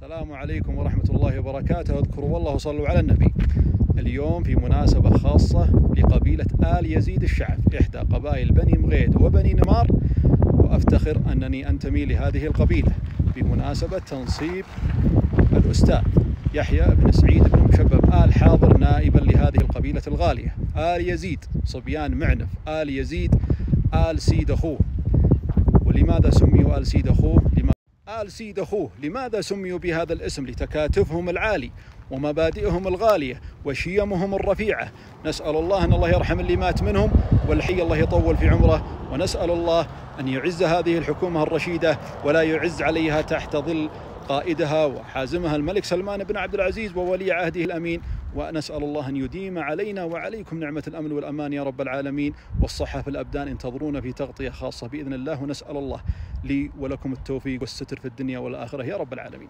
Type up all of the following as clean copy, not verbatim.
السلام عليكم ورحمة الله وبركاته. اذكروا والله وصلوا على النبي. اليوم في مناسبة خاصة لقبيلة آل يزيد الشعف، إحدى قبائل بني مغيد وبني نمار، وأفتخر أنني أنتمي لهذه القبيلة بمناسبة تنصيب الأستاذ يحيى بن سعيد بن مشبب آل حاضر نائبا لهذه القبيلة الغالية. آل يزيد صبيان معنف، آل يزيد آل سيد أخوه. ولماذا سميوا آل سيد أخوه؟ آل سيد أخوه لماذا سميوا بهذا الاسم؟ لتكاتفهم العالي ومبادئهم الغالية وشيمهم الرفيعة. نسأل الله أن الله يرحم اللي مات منهم، والحي الله يطول في عمره، ونسأل الله أن يعز هذه الحكومة الرشيدة ولا يعز عليها تحت ظل قائدها وحازمها الملك سلمان بن عبد العزيز وولي عهده الأمين. ونسأل الله أن يديم علينا وعليكم نعمة الأمن والأمان يا رب العالمين، والصحة في الأبدان. انتظرونا في تغطية خاصة بإذن الله، ونسأل الله لي ولكم التوفيق والستر في الدنيا والآخرة يا رب العالمين.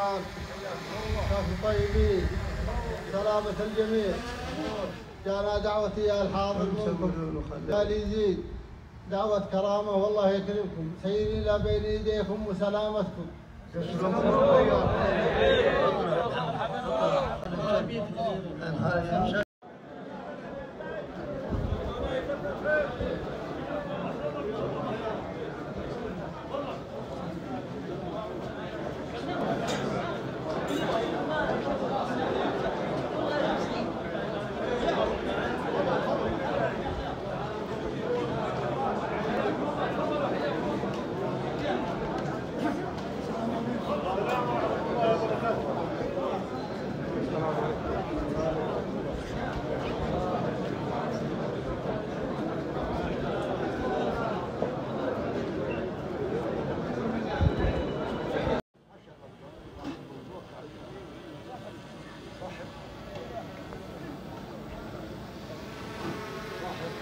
معك. كافي طيبين. سلامة الجميع. جانا دعوتي يا الحاضر منكم قال يزيد دعوة كرامة والله يكرمكم سيري إلى بين يديكم وسلامتكم.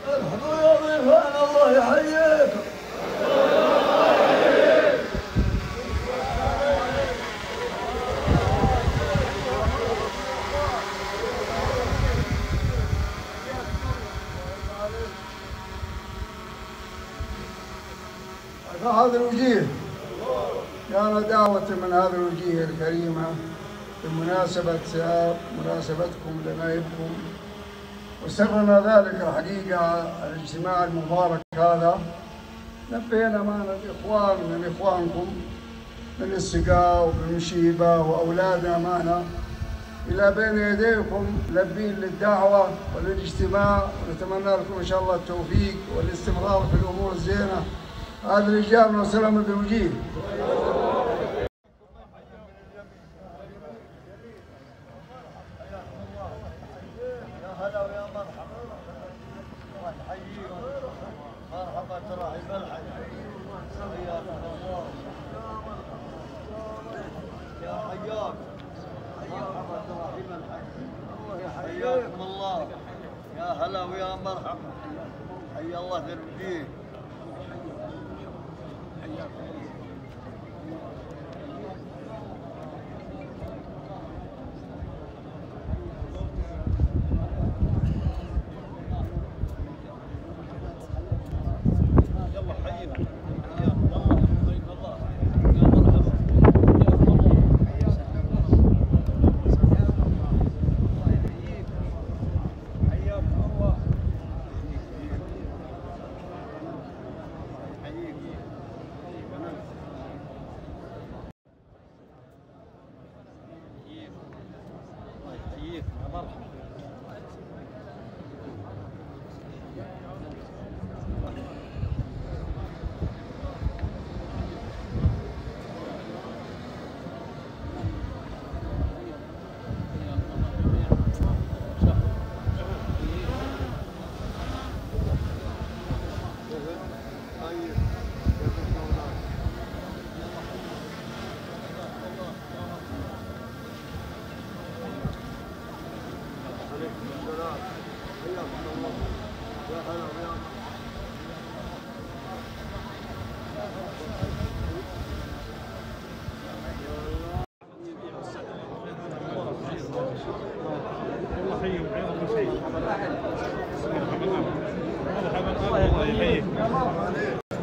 ارحبوا يا ضيفان الله يحييكم. هذا الوجيه كانت دعوة من هذا الوجيه الكريمة بمناسبة مناسبتكم لنائبكم، وسرنا ذلك الحقيقة الاجتماع المبارك هذا. نبينا معنا الإخوان من إخوانكم من السقاء ومن شيبة وأولادنا معنا إلى بين يديكم لبين للدعوة وللاجتماع، ونتمنى لكم إن شاء الله التوفيق والاستمرار في الأمور الزينة. هذا الرجال وسلامة الوجيه. هلا ويا مرحبا. نحييكم مرحبا ترحيب الحي. يا حياك مرحبا ترحيب الحي. حياكم الله. يا هلا ويا مرحبا. حيا الله ذا الوجيه.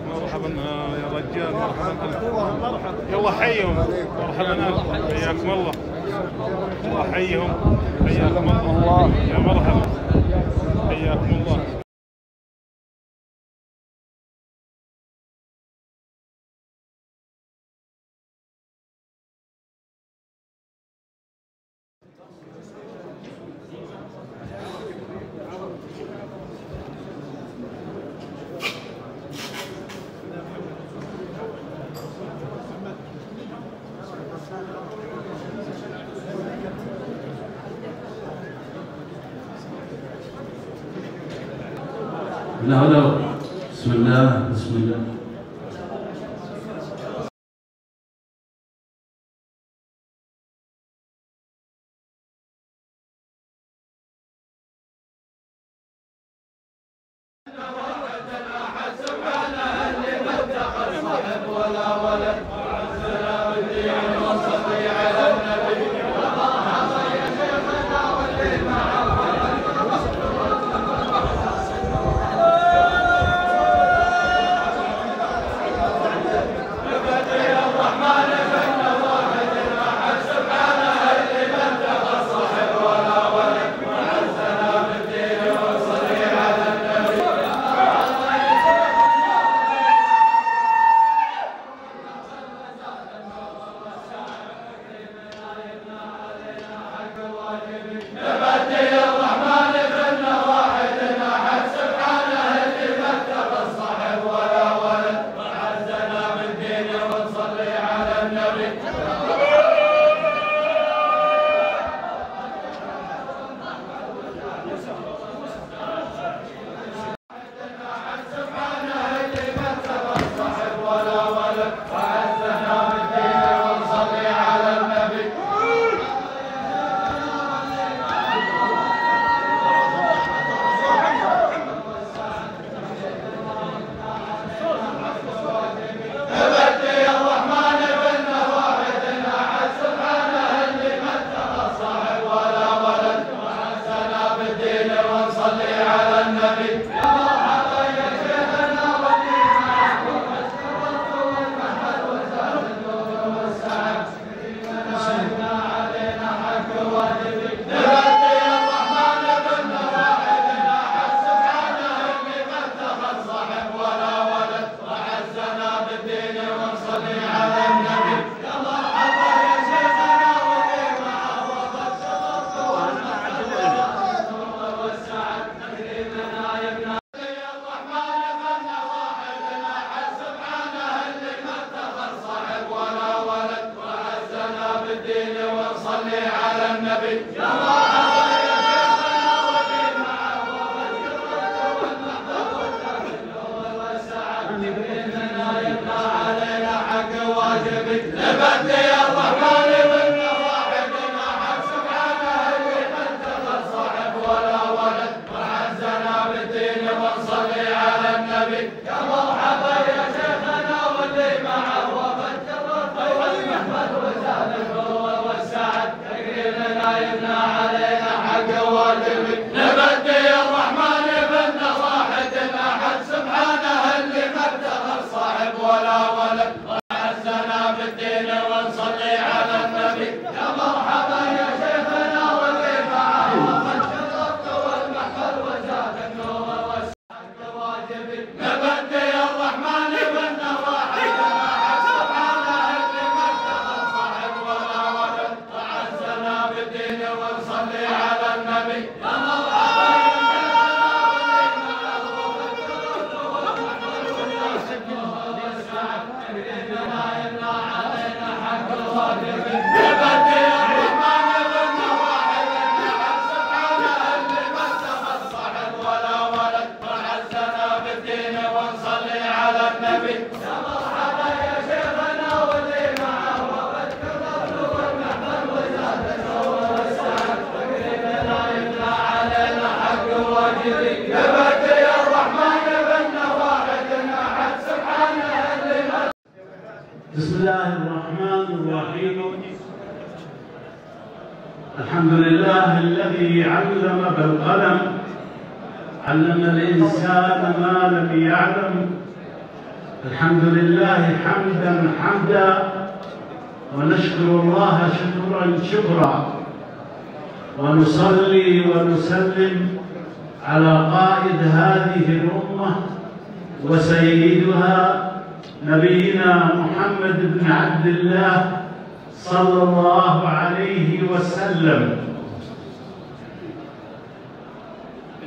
مرحبا يا رجال، مرحبا. يلا حيهم، مرحبا، حياكم الله. الله حيهم، حياكم الله. يا مرحبا، حياكم الله. لا بسم الله بسم الله. ولا ولد وعلى السلام الدين والصلي على وصلي على النبي يا مرحبا يا شيخنا وفي معه والجرة والمحبة والتاج النور والسعد بإذننا يبقى علينا حق واجبك نبدي الرحمن منا واحدنا حق سبحانه اللي ما اتخذ صاحب ولا ولد وعزنا بالدين ونصلي على النبي يا مرحبا يا شيخنا واللي معه يبنى علينا حق واجبك نبدي الرحمن بنا واحد احد سبحانه اللي ما اتخذ صاحب ولا ولد وعزنا بالدين ونصلي على النبي يا مرحبا يا شيخنا واللي معه وقد شرفت والمحفل وزاد النور والسعد واجبك نبدي الرحمن بنا واحد احد سبحانه اللي ما اتخذ صاحب ولا ولد وعزنا بالدين ونصلي على النبي يا مرحبا يا شيخنا واللي معه والجرة والمحفل والسعد بإذننا يمنع علينا حق واجبك نبدي الرحمن بنا واحد احد سبحانه اللي ما اتخذ صاحب ولا ولد وعزنا بالدين ونصلي على النبي يا مرحبا يا شيخنا واللي معه والجرة والمحفل وزاد النور والسعد بإذننا يمنع علينا حق واجبك نبدي الرحمن بنا واحد احد سبحانه اللي ما بسم الله الرحمن الرحيم. الحمد لله الذي علم بالقلم علم الإنسان ما لم يعلم. الحمد لله حمدا ونشكر الله شكرا ونصلي ونسلم على قائد هذه الأمة وسيدها نبينا محمد بن عبد الله صلى الله عليه وسلم.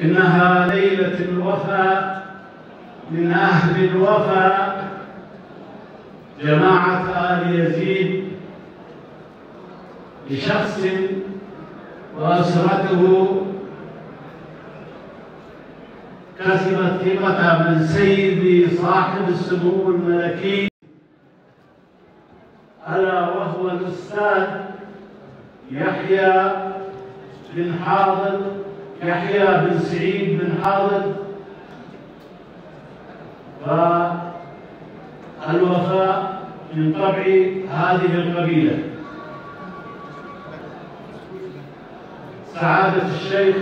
إنها ليلة الوفاء من أهل الوفاء جماعة آل يزيد لشخص وأسرته كسبت ثقة من سيدي صاحب السمو الملكي ألا وهو الأستاذ يحيى بن سعيد بن حاضر. فالوفاء من طبع هذه القبيلة. سعادة الشيخ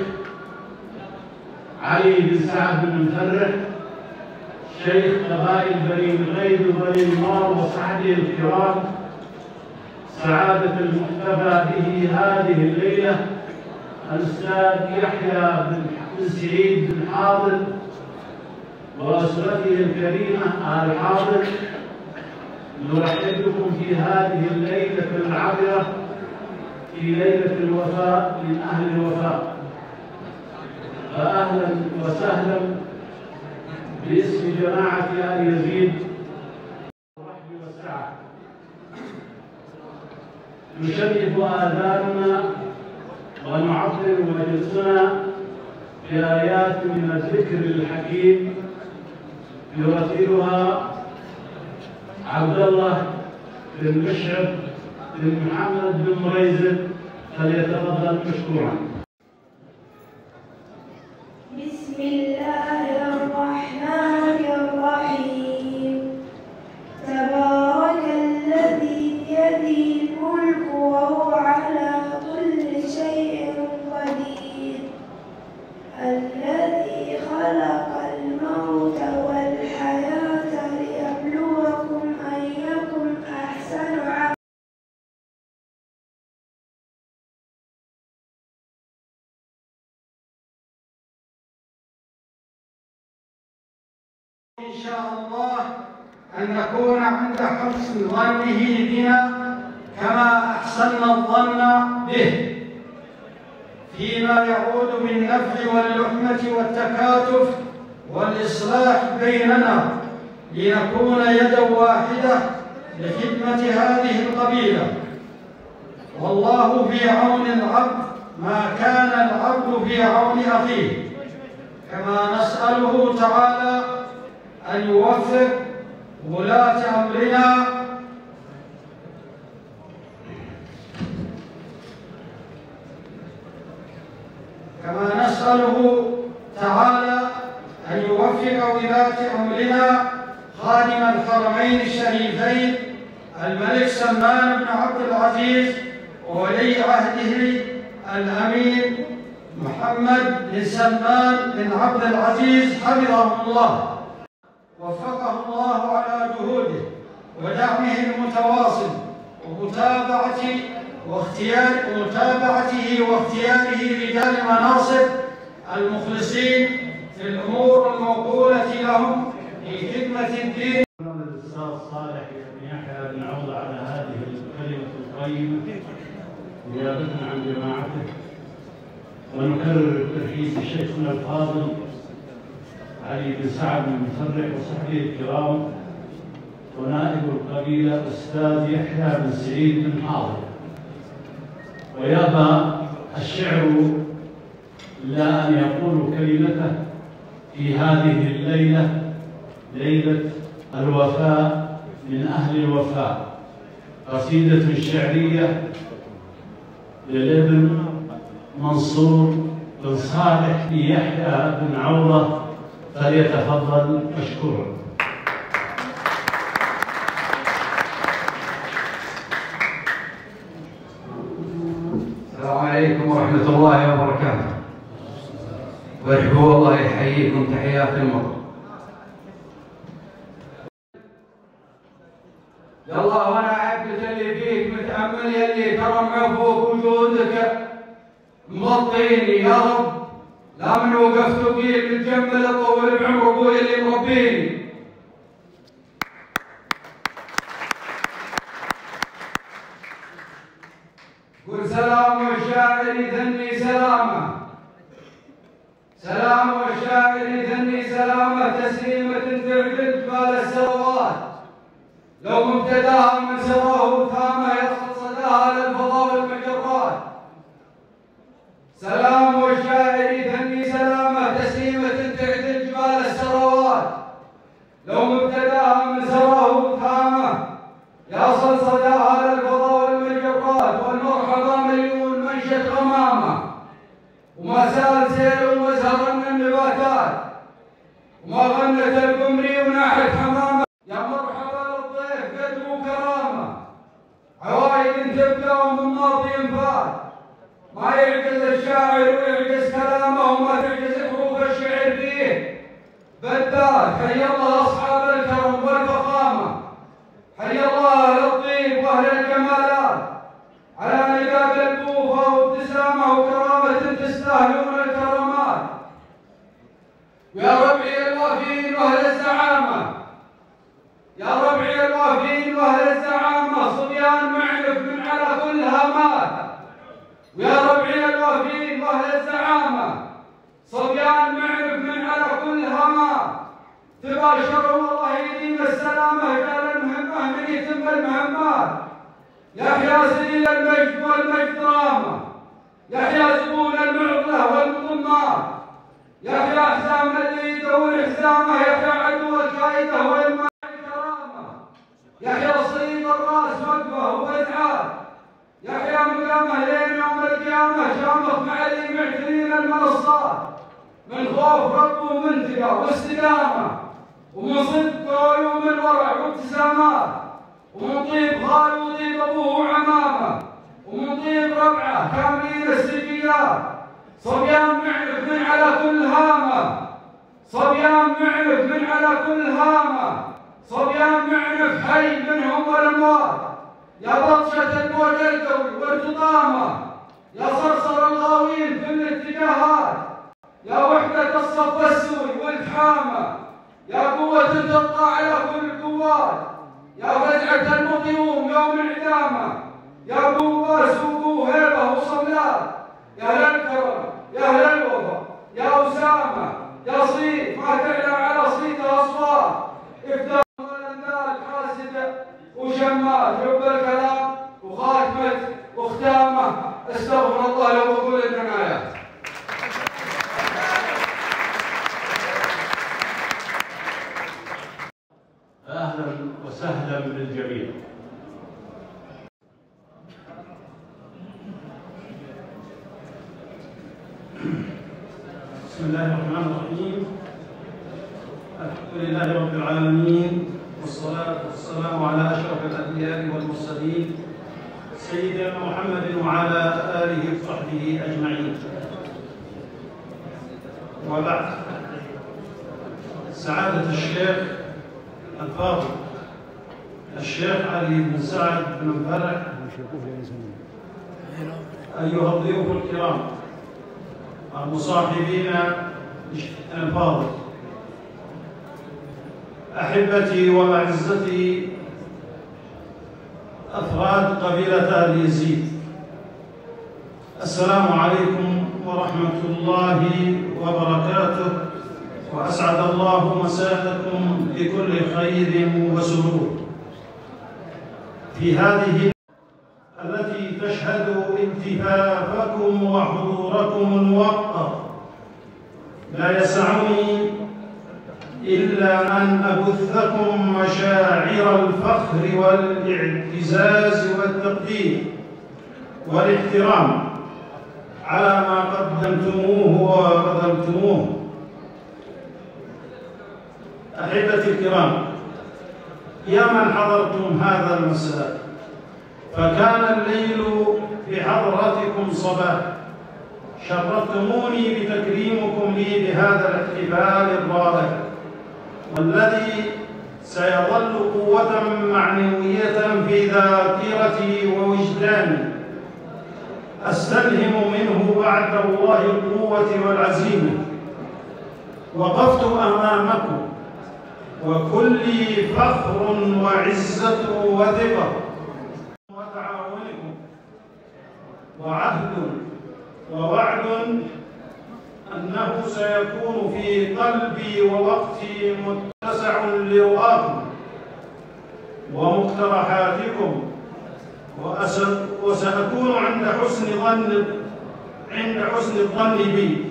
علي بن سعد بن مفرح شيخ قبائل بني مغيد وبني نمار وصحبه الكرام، سعادة المحتفى به هذه الليلة الأستاذ يحيى بن سعيد بن حاضر وأسرته الكريمة آل حاضر، نرحب بكم في هذه الليلة العابرة في ليلة الوفاء من أهل الوفاء. فأهلا وسهلا باسم جماعة آل يزيد الرحب والسعة. نشرف آذاننا ونعطر مجلسنا بآيات من الذكر الحكيم يرتلها عبد الله بن مشعب بن محمد بن مريزل، فليتفضل مشكورا. بسم الله الرحمن الرحيم. تبارك الذي بيده الملك وهو على كل شيء قدير، الذي خلق الموت والحياة ليبلوكم أيكم أحسن عملا. إن شاء الله أن نكون عند حسن ظنه بنا كما أحسن الظن به فيما يعود بالنفع واللحمة والتكاتف والإصلاح بيننا، لنكون يدا واحدة لخدمة هذه القبيلة. والله في عون العبد ما كان العبد في عون أخيه، كما نسأله تعالى أن يوفق ولاة أمرنا خادم الحرمين الشريفين الملك سلمان بن عبد العزيز وولي عهده الأمير محمد بن سلمان بن عبد العزيز حفظه الله، وفقه الله على جهوده ودعمه المتواصل ومتابعته واختياره رجال المناصب المخلصين في الأمور الموكولة لهم في خدمة الدين. الأستاذ صالح بن يحيى بن عوض على هذه الكلمة القيمة نيابة عن جماعته، ونكرر الترحيب بشيخنا الفاضل علي بن سعد بن مفرح وصحبه الكرام، ونائب القبيلة الأستاذ يحيى بن سعيد بن حاضر. ويابى الشعر إلا أن يقول كلمته في هذه الليلة، ليلة الوفاء من أهل الوفاء، قصيدة شعرية للابن منصور بن صالح بن يحيى بن عوضة، فليتفضل مشكورا. السلام عليكم ورحمة الله وبركاته. وارحبوا الله يحييكم تحيات المرء. يلا وانا عبدة اللي فيك متأمل يلي كرم عفوك وجودك مغطيني يا رب، لا من وقفت وقيل متجمل طول بعمر ابوي اللي مربيني. قل سلام والشاعر يثني سلامه، سلام والشاعر يثني سلامه، تسليمة تعدل جبال السروات، لو مبتداها من سراه تامه يصل صداها للفضاء والمجرات. سلام والشاعر يثني سلامه، تسليمة تعدل جبال السروات، لو مبتداها من سراه تامه يصل صداها للفضاء والمجرات. والمرحبا مليون منشد غمامه، وما سال سيل ومزهر من النباتات، وما غنت القمري وناحت حمامه. يا مرحبا للضيف قدر وكرامه، عوايد تبقى ومن ماضي فات، ما يعجز الشاعر ويعجز كلامه، وما تعجز حروف الشعر فيه بالذات. حي الله اصحاب الكرم والفخامه، حي الله اهل الطيب واهل الجمالات، على نقاب البوفه وابتسامه وكرامه تستاهلون الكرامات. يا ربعي الوافين واهل الزعامه، يا ربعي الوافين واهل الزعامه، صبيان معرف من على كل هامات. ويا ربعي الوافين واهل الزعامه، صبيان معرف من على كل هامات. تباشروا والله يديم السلامه، قال المهمه من يتم المهمات. يحيى سليل المجد والمجد رامه، يحيى زبون المعضله والمضمات، يحيى حسام اللي يدور حسامه، يحيى عدو الكايده ويما كرامه، يحيى صيد الراس وقفه وفزعات، يحيى مقامه لين يوم القيامه، شامخ مع اللي معتنين المنصات، من خوف رب ومنتقى واستقامه، ومن صدق قول ومن ورع وابتسامات، ومن طيب خال وطيب ابوه وعمامه، ومن طيب ربعه كاملين السجيات. صبيان معرف من على كل هامه، صبيان معرف من على كل هامه، صبيان معرف حي منهم والاموات. يا بطشه الموج القوي وارتطامه، يا صرصر الغاوين في الاتجاهات، يا وحده الصف السوي والتحامه، يا قوه تبقى على كل القوات، يا فزعه المطيوم يوم انعدامه، يا قوه سوق هيبه وصملات. يا اهل الكرم يا اهل الوفا يا اسامه يا صيت ما تعلى على صيتها اصوات. ابدا الاندال حاسده وشمات، حب الكلام وخاتمه واختار استغفر الله لبطول الجنايات. أهلا وسهلا بالجميع. بسم الله الرحمن الرحيم. الحمد لله رب العالمين، والصلاة والسلام على أشرف الأنبياء والمرسلين سيدنا محمد وعلى آله وصحبه أجمعين. وبعد، سعادة الشيخ الفاضل الشيخ علي بن سعد بن مفرح، أيها الضيوف الكرام المصاحبين لشيخنا الفاضل، أحبتي وأعزتي أفراد قبيلة آل يزيد، السلام عليكم ورحمة الله وبركاته، وأسعد الله مساءكم بكل خير وسرور في هذه التي تشهد التفافكم وحضوركم الموقر. لا يسعني إلا أن أبثكم مشاعر الفخر والاعتزاز والتقدير والاحترام على ما قدمتموه وبذلتموه. أحبتي الكرام، يا من حضرتم هذا المساء، فكان الليل بحضرتكم صباح، شرفتموني بتكريمكم لي بهذا الاحتفال الرائع، والذي سيظل قوة معنوية في ذاكرتي ووجداني، أستلهم منه بعد الله القوة والعزيمة. وقفت أمامكم وكلي فخر وعزة وثقة وتعاونكم، وعهد ووعد أنه سيكون في قلبي ووقتي متسع لرؤاكم ومقترحاتكم، وسأكون عند حسن الظن بي،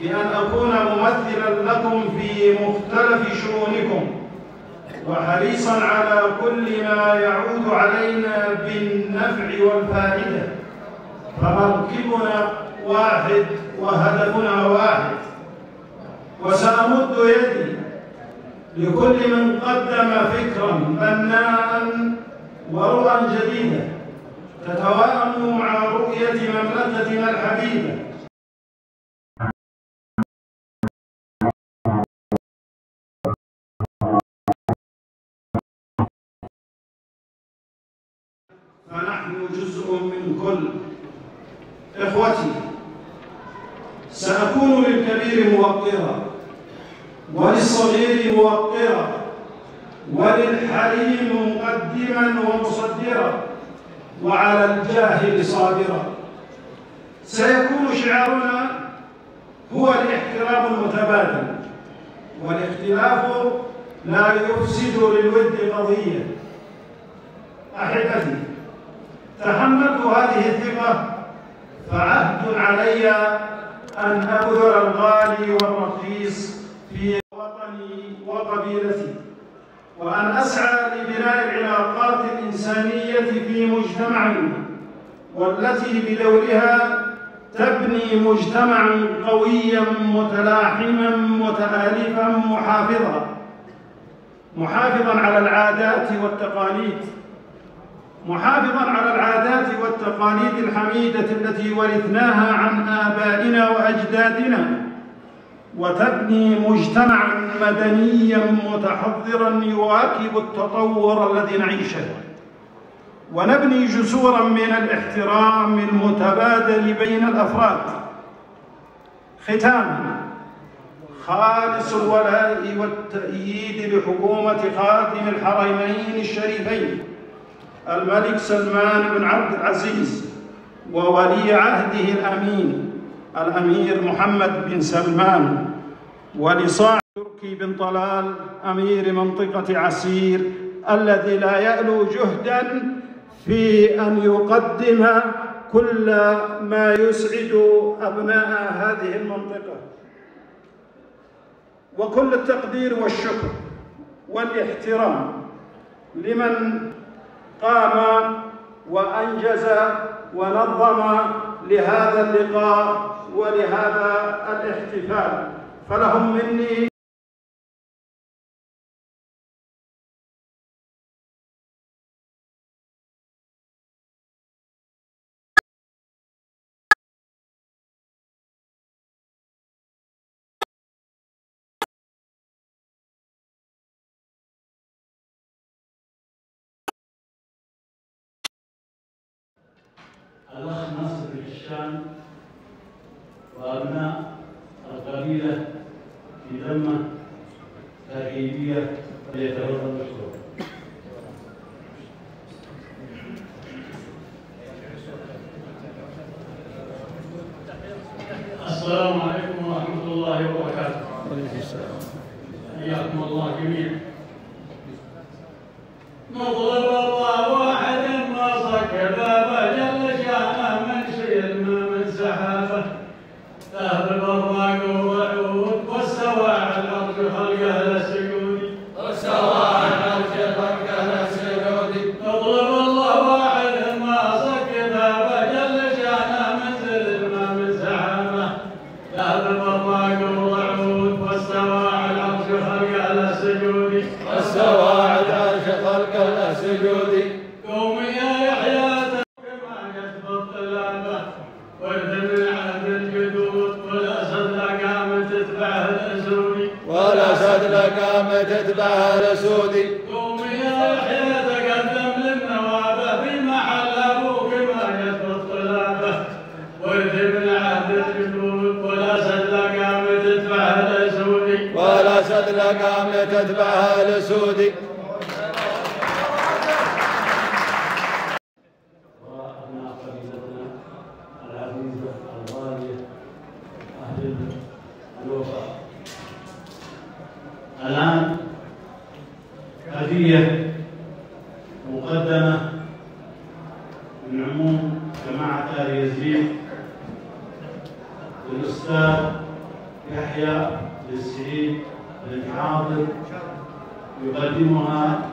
بأن أكون ممثلا لكم في مختلف شؤونكم، وحريصا على كل ما يعود علينا بالنفع والفائدة. فمركبنا واحد وهدفنا واحد، وسأمد يدي لكل من قدم فكرا بناء ورؤى جديدة تتوائم مع رؤية مملكتنا الحبيبة. فنحن جزء من كل. إخوتي، سأكون للكبير موقرا، وللصغير موقرا، وللحليم مقدما ومصدرا، وعلى الجاهل صابرا. سيكون شعارنا هو الاحترام المتبادل، والاختلاف لا يفسد للود قضية. أحبتي، تحملت هذه الثقة، فعهد علي أن أبذل الغالي والرخيص في وطني وقبيلتي، وأن أسعى لبناء العلاقات الإنسانية في مجتمعنا، والتي بدورها تبني مجتمعا قويا متلاحما متآلفا محافظا على العادات والتقاليد، الحميدة التي ورثناها عن آبائنا وأجدادنا، وتبني مجتمعا مدنيا متحضرا يواكب التطور الذي نعيشه، ونبني جسورا من الاحترام المتبادل بين الأفراد. ختاما، خالص الولاء والتأييد لحكومة خادم الحرمين الشريفين الملك سلمان بن عبد العزيز، وولي عهده الأمين الأمير محمد بن سلمان، ولصاحب تركي بن طلال أمير منطقة عسير، الذي لا يألو جهدا في أن يقدم كل ما يسعد أبناء هذه المنطقة، وكل التقدير والشكر والاحترام لمن قام وأنجز ونظم لهذا اللقاء ولهذا الاحتفال، فلهم مني الأخ ناصر الشام وأبناء القبيلة في ذمة تأكيدية ليتفضل مشكورا. السلام عليكم ورحمة الله وبركاته. وعليكم السلام. حياكم الله جميعا. نضرب الله واحد ما صك بابه جل شانه من شيل ما من سحابه، ذهب البراق والوعود والسواعد ارجو خلقه للسجودي، والسواعد ارجو خلقه للسجودي. نضرب الله واحد ما صك بابه جل شانه من شيل ما من سحابه، ذهب البراق والوعود والسواعد ارجو خلقه للسجودي، والسواعد ارجو خلقه للسجودي. قوم يا يحيى كما يثبت طلابه، ورد من عهد الجدود والاسد لقام تتبعه الاسودي، والاسد لقام تتبعه الاسودي. قوم يا يحيى تقدم للنوابه في محل ابوك ما يثبت طلابه، ورد من عهد الجدود والاسد لقام تتبعه الاسودي، والاسد لقام تتبعه الاسودي. الآن هدية مقدمة من عموم جماعة آل يزيد للأستاذ يحيى بن سعيد بن حاضر، يقدمها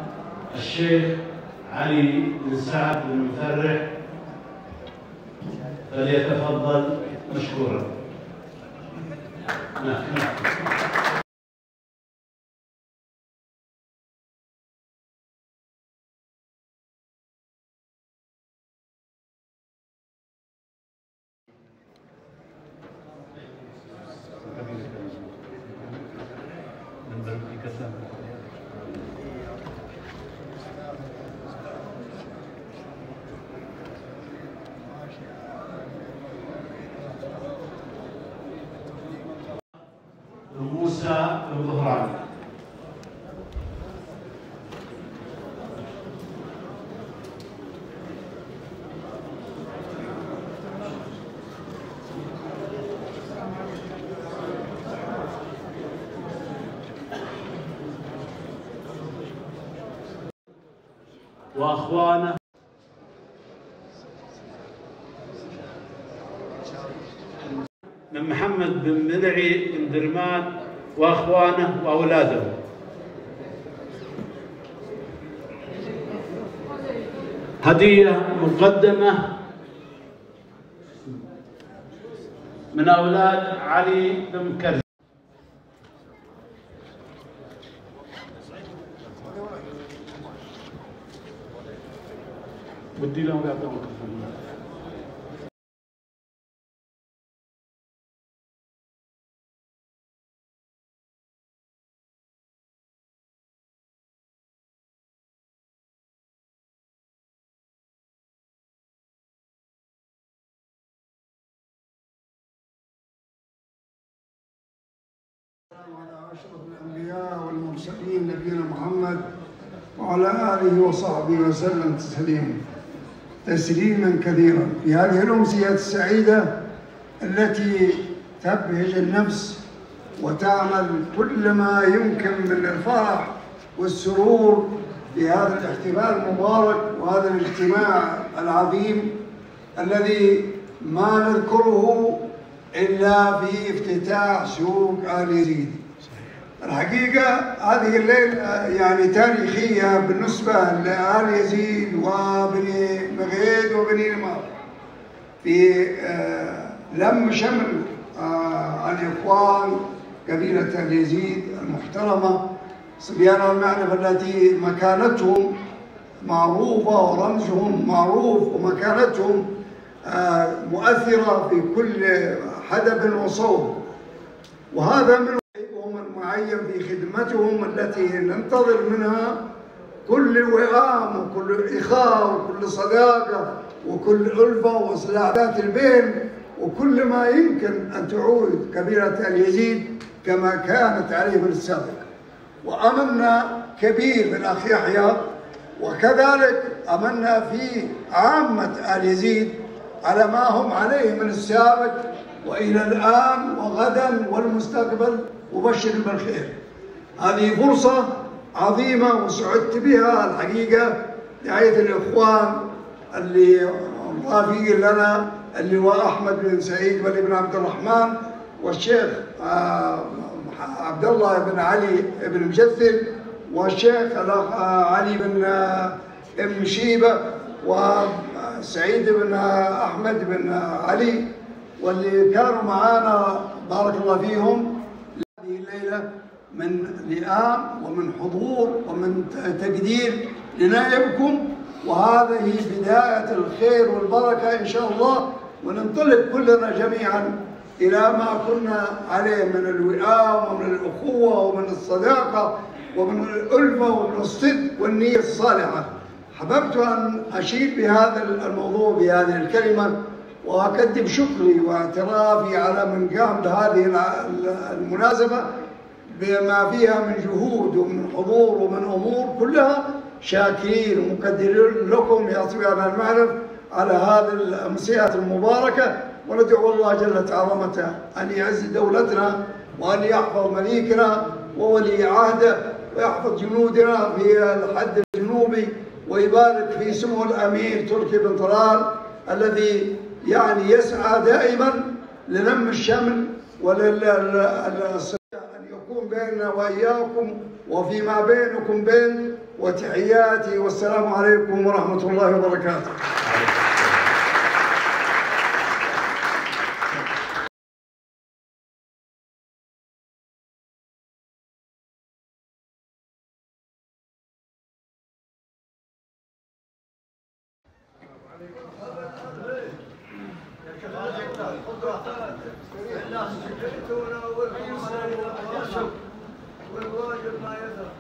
الشيخ علي بن سعد بن مفرح، فليتفضل مشكورا. موسى الظهراني. واخوانه من محمد بن مدعي بن درمان واخوانه واولاده. هديه مقدمه من اولاد علي بن مكرم. ودي لهم يعطونك. على أشرف الأنبياء والمرسلين نبينا محمد وعلى آله وصحبه وسلم تسليما كثيرا في هذه الأمسية السعيدة التي تبهج النفس وتعمل كل ما يمكن من الفرح والسرور في هذا الاحتفال المبارك وهذا الاجتماع العظيم الذي ما نذكره إلا في افتتاح سوق آل يزيد. الحقيقة هذه الليلة يعني تاريخية بالنسبة لآل يزيد وبني مغيد وبني نمار في لم شمل الإخوان قبيلة آل يزيد المحترمة صبيان المعرفة التي مكانتهم معروفة ورمزهم معروف ومكانتهم مؤثرة في كل حدب وصوب، وهذا من واجبهم المعين في خدمتهم التي ننتظر منها كل وئام وكل إخاء وكل صداقة وكل ألفة وإصلاح ذات البين وكل ما يمكن أن تعود قبيلة آل يزيد كما كانت عليه في السابق. وأملنا كبير في الأخ يحيى، وكذلك أملنا في عامة آل يزيد على ما هم عليه من السابق وإلى الآن وغدا والمستقبل، وبشر بالخير. هذه فرصة عظيمة وسعدت بها الحقيقة لعية الإخوان اللي رافقين لنا اللواء أحمد بن سعيد ولي بن عبد الرحمن والشيخ عبد الله بن علي بن مجثل والشيخ علي بن شيبة وسعيد بن أحمد بن علي واللي كانوا معنا بارك الله فيهم هذه الليلة من لئام ومن حضور ومن تقدير لنائبكم، وهذه بداية الخير والبركة إن شاء الله، وننطلق كلنا جميعا إلى ما كنا عليه من الوئام ومن الأخوة ومن الصداقة ومن الألفة ومن الصدق والنية الصالحة. حببت أن أشير بهذا الموضوع بهذه الكلمة وأقدم شكري واعترافي على من قام بهذه المناسبة بما فيها من جهود ومن حضور ومن أمور كلها شاكرين ومقدرين لكم يا صبيان المعرف على هذه الأمسية المباركة، وندعو الله جل عظمته أن يعز دولتنا وأن يحفظ مليكنا وولي عهده ويحفظ جنودنا في الحد الجنوبي، ويبارك في سمو الأمير تركي بن طلال الذي يعني يسعى دائما للم الشمل أن يكون بيننا وإياكم وفيما بينكم بين. وتحياتي والسلام عليكم ورحمة الله وبركاته. والواجب ما يذهب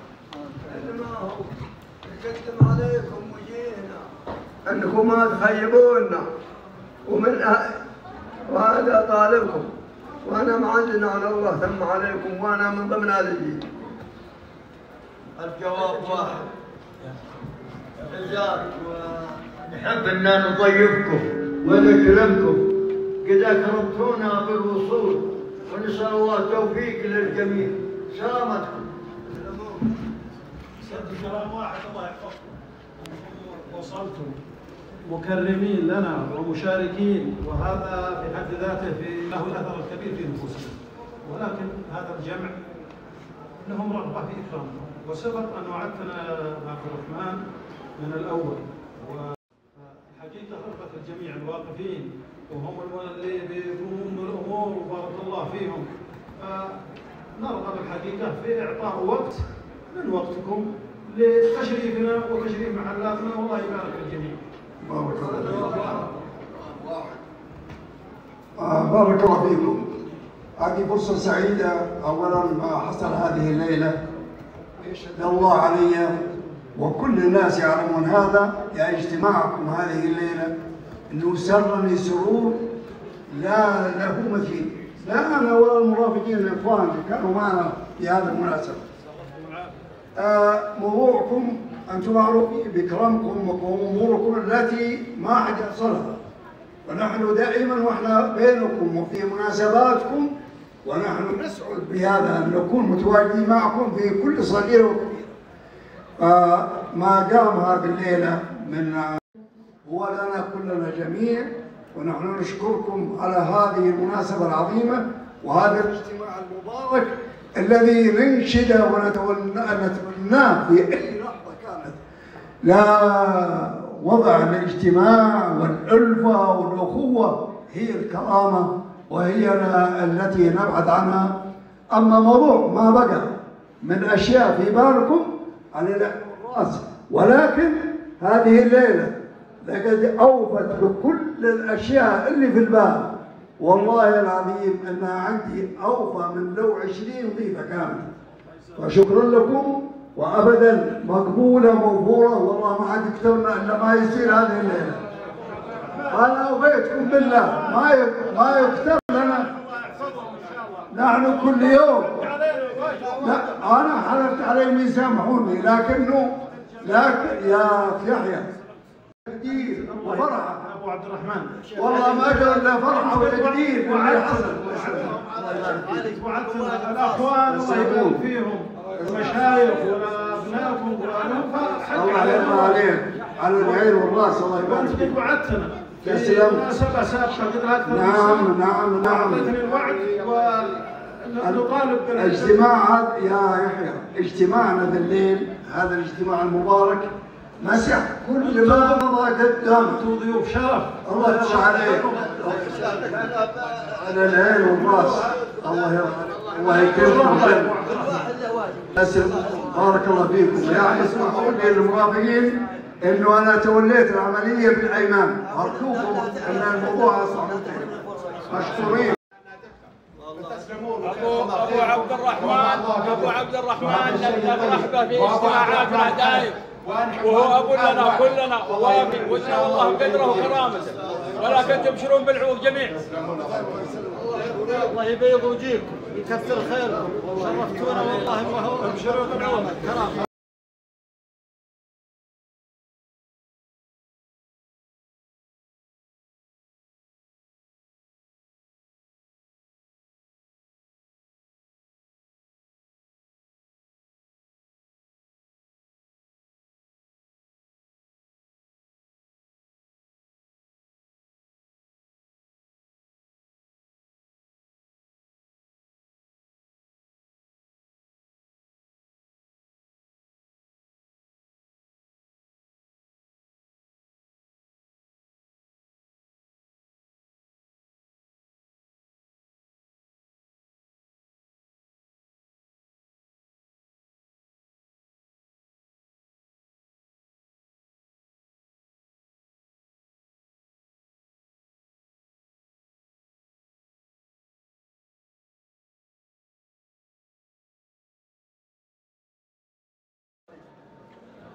انما هو يقدم عليكم وجيهنا انكم ما تخيبونا وهذا طالبكم، وانا معزن على الله ثم عليكم، وانا من ضمن هذا الجيل. الجواب واحد، نحب ان نضيفكم ونكرمكم قد اكرمتونا بالوصول، ونسال الله التوفيق للجميع. سلامتكم. كلام واحد الله يحفظكم. وصلتم مكرمين لنا ومشاركين، وهذا في حد ذاته له الاثر الكبير في نفوسنا، ولكن هذا الجمع لهم رغبه في اكرامكم، وسبق ان وعدتنا عبد الرحمن من الاول، والحقيقه رغبه الجميع الواقفين وهم اللي بيقومون بالامور وبارك الله فيهم، فنرغب الحقيقه في اعطاء وقت من وقتكم لتشريفنا وتشريف محلاتنا، والله يبارك الجميع. بارك الله فيكم. هذه فرصة سعيدة أولا ما حصل هذه الليلة، يشهد الله علي وكل الناس يعلمون هذا، يعني اجتماعكم هذه الليلة أنه سرني سرور لا له مثيل، لا أنا ولا المرافقين الإخوان اللي كانوا معنا في هذه المناسبة. موضوعكم أنتم معروفين بكرمكم وأموركم التي ما أحد يحصلها، ونحن دائما وإحنا بينكم وفي مناسباتكم، ونحن نسعد بهذا أن نكون متواجدين معكم في كل صغيرة وكبيرة. ما قام هذه الليلة من هو لنا كلنا جميع، ونحن نشكركم على هذه المناسبة العظيمة وهذا الاجتماع المبارك الذي ننشده ونتمناه في أي لحظة كانت لوضع الاجتماع والألفة والأخوة هي الكرامة وهي التي نبحث عنها. أما موضوع ما بقى من أشياء في بالكم على الرأس، ولكن هذه الليلة لقد أوفت بكل الأشياء اللي في البال، والله العظيم أنها عندي أوفى من لو 20 ضيفة كاملة. فشكرا لكم، وأبدا مقبولة موفورة، والله ما حد يكتبنا إلا ما يصير هذه الليلة. أنا أوفيتكم بالله ما يكتب لنا، نحن كل يوم أنا حلفت عليهم يسامحوني، لكن يا يحيى تقدير وفرحة ابو عبد الرحمن، والله ما جاء الا فرحه وتقدير باللي حصل. وعدتنا الاخوان الله يبارك فيهم، المشايخ وابنائكم الله يرضى عليك، على العين والراس، الله يبارك فيك. وعدتنا في مناسبة سابقة قبل أكثر من سنة. نعم أعطيتني الوعد ونطالب الاجتماع يا يحيى، اجتماعنا بالليل هذا الاجتماع المبارك مسح كل ما مضى قدامه. ضيوف شرف، الله يرضى عليك، على العين والراس، الله يكرمكم. بارك الله فيكم. يعني اسمحوا لي للمرافقين انه انا توليت العمليه بالايمان، ارجوكم ان الموضوع اصبح منتهي. مشكورين. ابو عبد الرحمن نبدا برحبه في اجتماعاتنا دائم، وهو ابو لنا كلنا ووافي، وجزاه الله قدره وكرامته، ولكن تبشرون بالعوق جميع. الله يبيض وجيهكم، يكثر خيركم، شرفتونا والله. ابشروا بالعوق كرامه.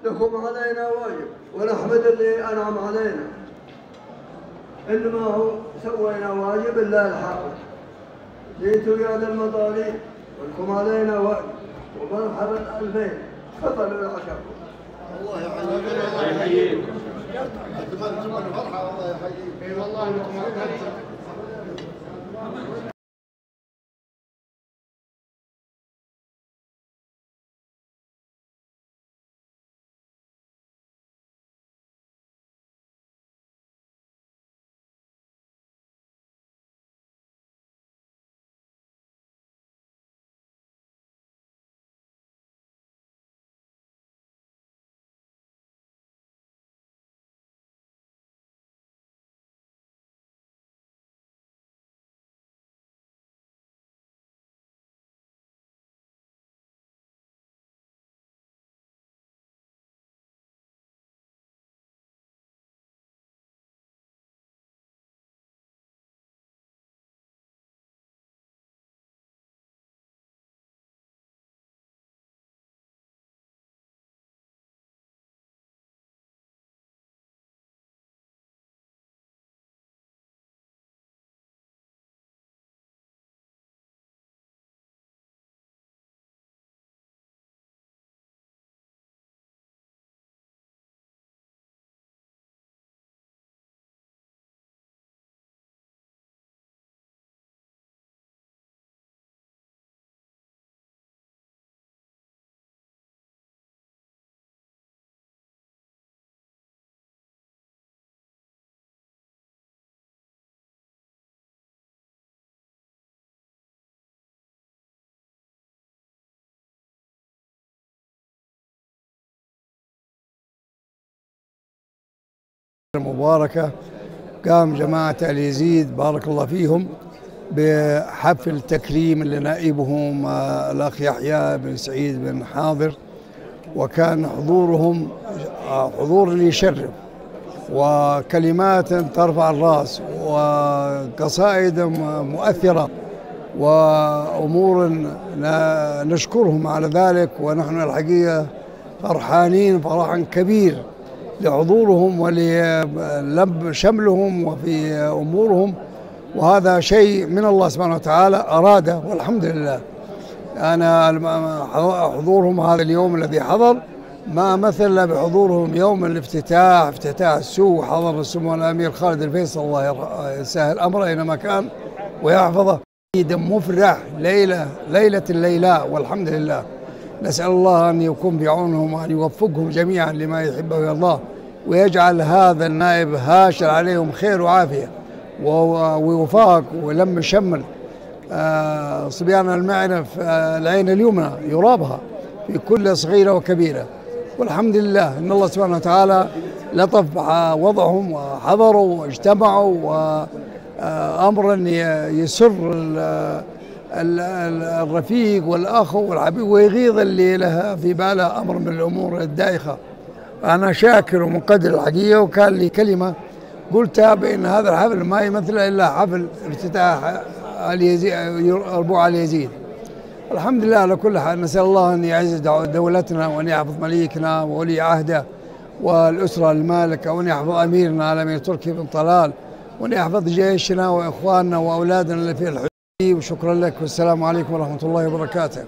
لكم علينا واجب، ونحمد اللي أنعم علينا، إنما هو سوينا واجب إلا الحق. جيتوا يا ذا المطالب ولكم علينا واجب، ومرحبا ألفين. تفضلوا العشاء. الله يحييكم. أتمنى فرحة. الله يحييكم. اي والله. المباركة قام جماعة آل يزيد بارك الله فيهم بحفل تكريم لنائبهم الأخ يحيى بن سعيد بن حاضر، وكان حضورهم حضور يشرف، وكلمات ترفع الرأس، وقصائد مؤثرة، وأمور نشكرهم على ذلك. ونحن الحقيقة فرحانين فرحا كبير لحضورهم ولشملهم وفي أمورهم، وهذا شيء من الله سبحانه وتعالى أراده، والحمد لله. أنا حضورهم هذا اليوم الذي حضر ما مثل بحضورهم يوم الافتتاح، افتتاح السوق، حضر السمو الأمير خالد الفيصل الله يسهل أمره أينما كان ويحفظه. عيد مفرح، ليلة الليلاء، والحمد لله. نسأل الله أن يكون في عونهم وأن يوفقهم جميعا لما يحبه ويرضاه، ويجعل هذا النائب هاشر عليهم خير وعافية ووفاق ولم شمل صبيان المعنى في العين اليمنى يرابها في كل صغيرة وكبيرة. والحمد لله أن الله سبحانه وتعالى لطف وضعهم وحضروا واجتمعوا، وأمرا يسر الرفيق والأخ والحبيب ويغيظ اللي لها في باله أمر من الأمور الدائخة. أنا شاكر ومقدر الحقيقة، وكان لي كلمة قلتها بأن هذا الحفل ما يمثل إلا حفل افتتاح ربوع آل يزيد. الحمد لله على كل حال. نسأل الله أن يعز دولتنا، وأن يحفظ مليكنا وولي عهده والأسرة المالكة، وأن يحفظ أميرنا الأمير تركي بن طلال، وأن يحفظ جيشنا وإخواننا وأولادنا اللي في الحدود. وشكرا لك، والسلام عليكم ورحمة الله وبركاته.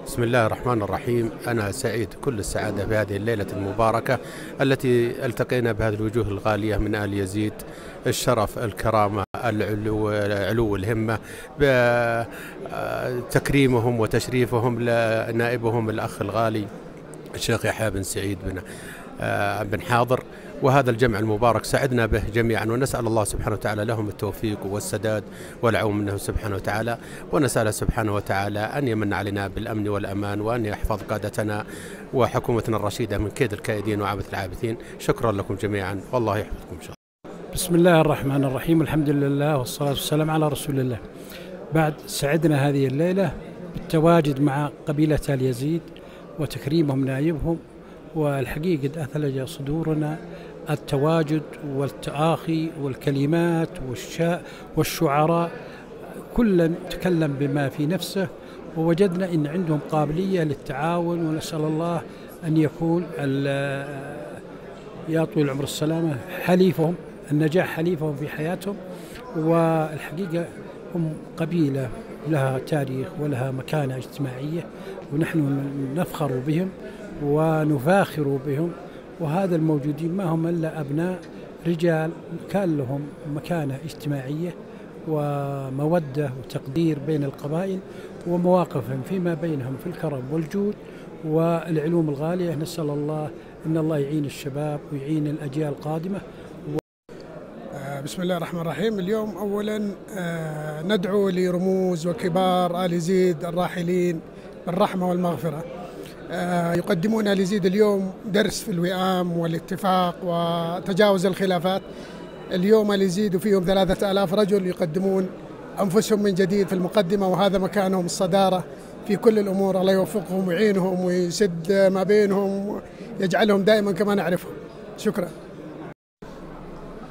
بسم الله الرحمن الرحيم. أنا سعيد كل السعادة بهذه الليلة المباركة التي التقينا بهذه الوجوه الغالية من آل يزيد، الشرف، الكرامة، علو الهمة، بتكريمهم وتشريفهم لنائبهم الأخ الغالي الشيخ يحيى بن سعيد بن حاضر. وهذا الجمع المبارك سعدنا به جميعا، ونسأل الله سبحانه وتعالى لهم التوفيق والسداد والعون منه سبحانه وتعالى، ونسأل سبحانه وتعالى أن يمن علينا بالأمن والأمان، وأن يحفظ قادتنا وحكومتنا الرشيدة من كيد الكائدين وعبث العابثين. شكرا لكم جميعا، والله يحفظكم إن شاء الله. بسم الله الرحمن الرحيم، الحمد لله والصلاة والسلام على رسول الله. بعد سعدنا هذه الليلة بالتواجد مع قبيلة آل يزيد وتكريمهم نائبهم، والحقيقة أثلج صدورنا التواجد والتآخي والكلمات والشعراء، كل تكلم بما في نفسه، ووجدنا أن عندهم قابلية للتعاون، ونسأل الله أن يكون يا طويل العمر السلامة حليفهم، النجاح حليفهم في حياتهم. والحقيقة هم قبيلة لها تاريخ ولها مكانة اجتماعية، ونحن نفخر بهم ونفاخر بهم. وهذا الموجودين ما هم إلا أبناء رجال كان لهم مكانة اجتماعية ومودة وتقدير بين القبائل، ومواقفهم فيما بينهم في الكرم والجود والعلوم الغالية. نسأل الله أن الله يعين الشباب ويعين الأجيال القادمة. بسم الله الرحمن الرحيم. اليوم أولا ندعو لرموز وكبار آل يزيد الراحلين بالرحمة والمغفرة. يقدمون آل يزيد اليوم درس في الوئام والاتفاق وتجاوز الخلافات. اليوم آل يزيد فيهم 3000 رجل يقدمون أنفسهم من جديد في المقدمة، وهذا مكانهم الصدارة في كل الأمور. الله يوفقهم ويعينهم ويسد ما بينهم ويجعلهم دائما كما نعرفهم. شكرا.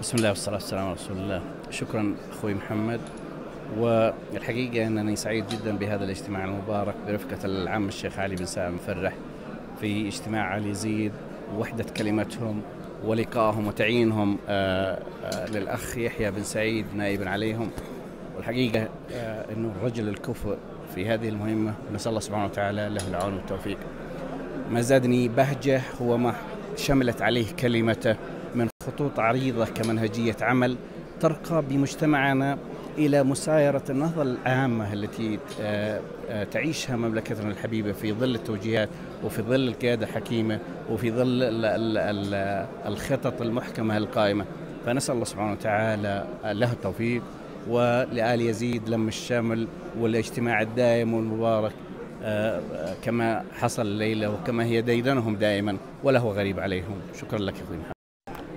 بسم الله والصلاة والسلام على رسول الله. شكرا أخوي محمد. والحقيقة أنني سعيد جدا بهذا الاجتماع المبارك برفقة العم الشيخ علي بن سالم مفرح في اجتماع آل يزيد، ووحدة كلمتهم ولقائهم وتعيينهم للأخ يحيى بن سعيد نائبا عليهم. والحقيقة أنه الرجل الكفء في هذه المهمة، نسأل الله سبحانه وتعالى له العون والتوفيق. ما زادني بهجة هو ما شملت عليه كلمته من خطوط عريضة كمنهجية عمل ترقى بمجتمعنا إلى مسايرة النهضة العامة التي تعيشها مملكتنا الحبيبة في ظل التوجيهات وفي ظل القيادة الحكيمة وفي ظل الخطط المحكمة القائمة. فنسأل الله سبحانه وتعالى له التوفيق، ولآل يزيد لم الشامل والاجتماع الدائم والمبارك كما حصل الليلة، وكما هي ديدنهم دائما ولا هو غريب عليهم. شكرا لك يا أخوي محمد.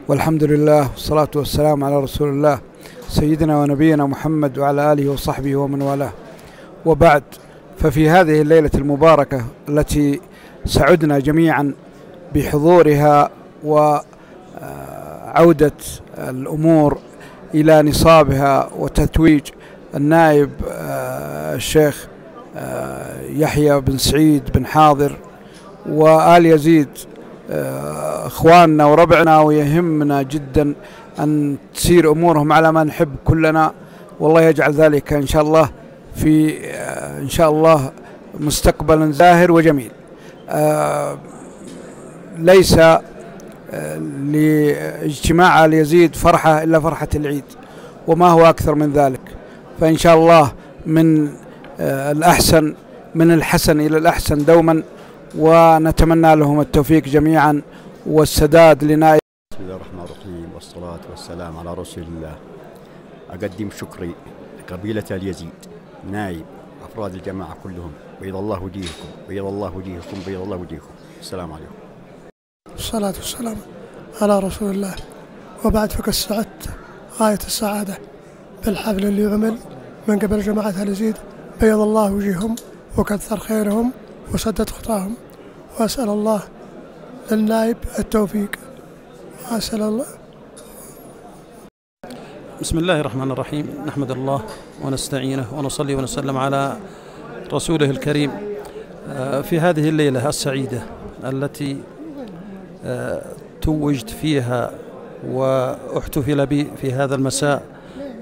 والحمد لله والصلاة والسلام على رسول الله سيدنا ونبينا محمد وعلى آله وصحبه ومن والاه، وبعد. ففي هذه الليلة المباركة التي سعدنا جميعا بحضورها وعودة الأمور إلى نصابها وتتويج النائب الشيخ يحيى بن سعيد بن حاضر وآل يزيد اخواننا وربعنا، ويهمنا جدا ان تسير امورهم على ما نحب كلنا، والله يجعل ذلك ان شاء الله في ان شاء الله مستقبلا زاهر وجميل. ليس لاجتماع آل يزيد فرحة إلا فرحة العيد، وما هو أكثر من ذلك. فإن شاء الله من الأحسن، من الحسن إلى الأحسن دوما، ونتمنى لهم التوفيق جميعا والسداد لنائب. بسم الله الرحمن الرحيم، والصلاة والسلام على رسول الله. أقدم شكري لقبيلة آل يزيد، نائب أفراد الجماعة كلهم، بيض الله وجيهكم، بيض الله وجيهكم، بيض الله وجيهكم. السلام عليكم. الصلاة والسلام على رسول الله، وبعد فقد سعدت غاية السعادة بالحفل اللي عمل من قبل جماعة آل يزيد، بيض الله وجيههم وكثر خيرهم وسدد خطاهم، وأسأل الله للنائب التوفيق، وأسأل الله. بسم الله الرحمن الرحيم، نحمد الله ونستعينه ونصلي ونسلم على رسوله الكريم. في هذه الليلة السعيدة التي توجت فيها واحتفل بي في هذا المساء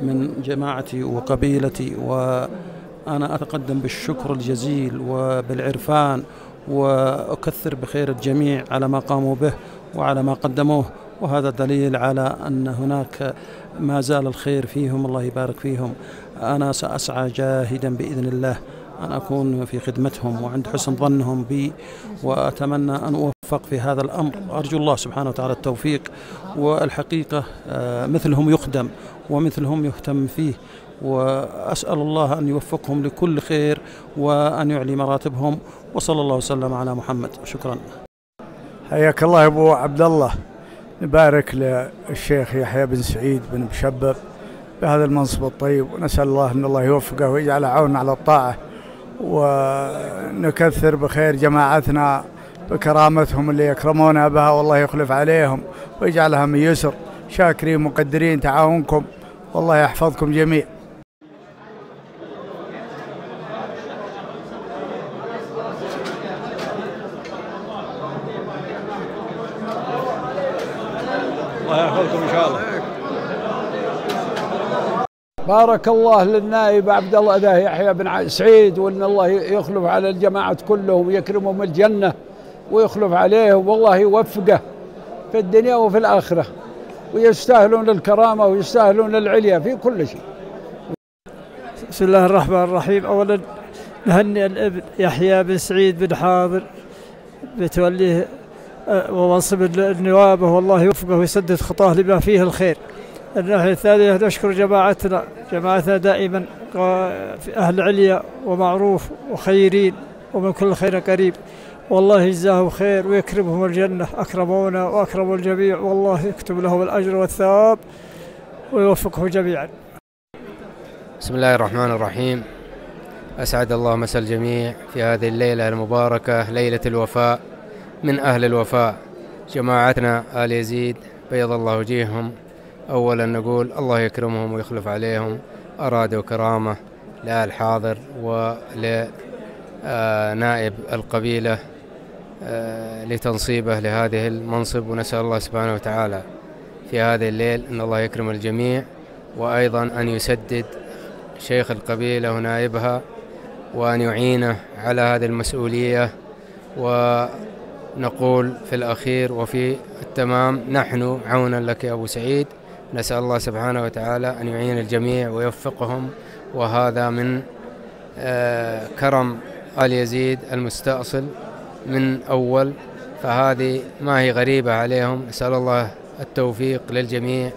من جماعتي وقبيلتي، وأنا أتقدم بالشكر الجزيل وبالعرفان، وأكثر بخير الجميع على ما قاموا به وعلى ما قدموه، وهذا دليل على أن هناك ما زال الخير فيهم، الله يبارك فيهم. أنا سأسعى جاهدا بإذن الله أن أكون في خدمتهم وعند حسن ظنهم بي، وأتمنى أن أوفق في هذا الأمر. أرجو الله سبحانه وتعالى التوفيق، والحقيقة مثلهم يخدم ومثلهم يهتم فيه، وأسأل الله أن يوفقهم لكل خير وأن يعلي مراتبهم، وصلى الله وسلم على محمد. شكرا. حياك الله يا أبو عبد الله. نبارك للشيخ يحيى بن سعيد بن مشبب بهذا المنصب الطيب، ونسأل الله أن الله يوفقه ويجعل عون على الطاعة، ونكثر بخير جماعتنا بكرامتهم اللي يكرمونا بها، والله يخلف عليهم ويجعلها من يسر. شاكرين مقدرين تعاونكم، والله يحفظكم جميع. الله يحفظكم إن شاء الله. بارك الله للنائب عبد الله ذا يحيى بن سعيد، وان الله يخلف على الجماعه كلهم ويكرمهم الجنه ويخلف عليهم، والله يوفقه في الدنيا وفي الاخره، ويستاهلون الكرامه ويستاهلون العليا في كل شيء. بسم الله الرحمن الرحيم. اولا نهنئ الابن يحيى بن سعيد بن حاضر بتوليه ومنصب النوابه، والله يوفقه ويسدد خطاه لما فيه الخير. الناحية الثانية نشكر جماعتنا دائما في أهل عليا ومعروف وخيرين ومن كل خير قريب، والله يجزاهم خير ويكرمهم الجنة، أكرمونا وأكرموا الجميع، والله يكتب لهم الأجر والثواب ويوفقهم جميعا. بسم الله الرحمن الرحيم. أسعد الله مساء الجميع في هذه الليلة المباركة، ليلة الوفاء من أهل الوفاء جماعتنا آل يزيد، بيض الله وجيههم. أولا نقول الله يكرمهم ويخلف عليهم، أرادوا كرامة لآل حاضر ولنائب القبيلة لتنصيبه لهذه المنصب، ونسأل الله سبحانه وتعالى في هذه الليل أن الله يكرم الجميع، وأيضا أن يسدد شيخ القبيلة ونائبها وأن يعينه على هذه المسؤولية. ونقول في الأخير وفي التمام نحن عونا لك يا أبو سعيد، نسأل الله سبحانه وتعالى أن يعين الجميع ويوفقهم، وهذا من كرم آل يزيد المستأصل من أول، فهذه ما هي غريبة عليهم. نسأل الله التوفيق للجميع،